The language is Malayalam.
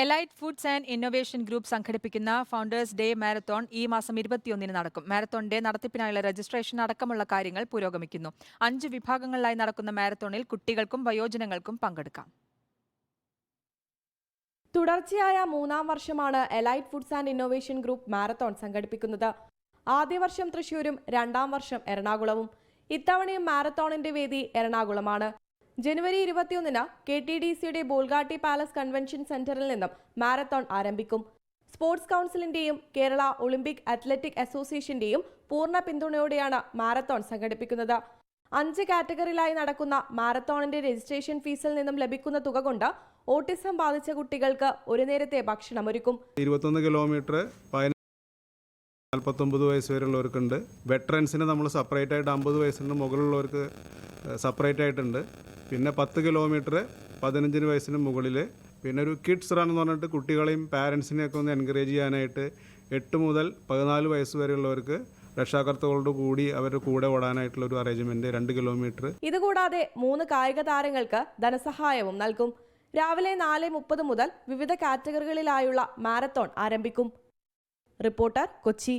Elite foods and innovation group സംഘടിപ്പിക്കുന്ന ഫൗണ്ടേഴ്സ് ഡേ മാരത്തോൺ ഈ മാസം 21-ന് നടക്കും. മാരത്തോണിന്റെ നടത്തിപ്പിനായുള്ള രജിസ്ട്രേഷൻ അടക്കമുള്ള കാര്യങ്ങൾ പുരോഗമിക്കുന്നു. 5 വിഭാഗങ്ങളിലായി നടക്കുന്ന മാരത്തോണിൽ കുട്ടികൾക്കും വയോജനങ്ങൾക്കും പങ്കെടുക്കാം. തുടർച്ചയായ 3-ാം വർഷമാണ് elite foods and innovation group marathon സംഘടിപ്പിക്കുന്നത്. ആദ്യ വർഷം തൃശൂരും 2-ാം വർഷം എറണാകുളവും. ഇത്തവണയും മാരത്തോണിന്റെ വേദി എറണാകുളമാണ്. ജനുവരി 21-ന് KTDCയുടെ ബോൾഗാട്ടി പാലസ് കൺവെൻഷൻ സെന്ററിൽ നിന്നും മാരത്തോൺ ആരംഭിക്കും. സ്പോർട്സ് കൗൺസിലിന്റെയും കേരള ഒളിമ്പിക് അത്ലറ്റിക് അസോസിയേഷന്റെയും പൂർണ്ണ പിന്തുണയോടെയാണ് മാരത്തോൺ സംഘടിപ്പിക്കുന്നത്. 5 കാറ്റഗറിയിലായി നടക്കുന്ന മാരത്തോണിന്റെ രജിസ്ട്രേഷൻ ഫീസിൽ നിന്നും ലഭിക്കുന്ന തുക കൊണ്ട് ഓട്ടിസം ബാധിച്ച കുട്ടികൾക്ക് ഒരു നേരത്തെ ഭക്ഷണമൊരുക്കും. 21 കിലോമീറ്റർ 49 വയസ്സ് വരെയുള്ളവർക്കുണ്ട്. വെറ്ററൻസിന് നമ്മൾ സെപ്പറേറ്റ് ആയിട്ട് 50 വയസ്സിന് മുകളിലുള്ളവർക്ക് സെപ്പറേറ്റ് ആയിട്ടുണ്ട്. പിന്നെ 10 കിലോമീറ്റർ 15 വയസ്സിന് മുകളിൽ. പിന്നെ ഒരു കിഡ്സ് റൺ എന്ന് പറഞ്ഞിട്ട് കുട്ടികളെയും പാരൻസിനെയൊക്കെ ഒന്ന് എൻകറേജ് ചെയ്യാനായിട്ട് 8 മുതൽ 14 വയസ്സ് വരെയുള്ളവർക്ക് രക്ഷാകർത്താക്കളോട് കൂടി അവരുടെ കൂടെ ഓടാനായിട്ടുള്ള ഒരു അറേഞ്ച്മെന്റ് 2 കിലോമീറ്റർ. ഇതുകൂടാതെ 3 കായിക താരങ്ങൾക്ക് ധനസഹായവും നൽകും. രാവിലെ 4:30 മുതൽ വിവിധ കാറ്റഗറികളിലായുള്ള മാരത്തോൺ ആരംഭിക്കും. റിപ്പോർട്ടർ, കൊച്ചി.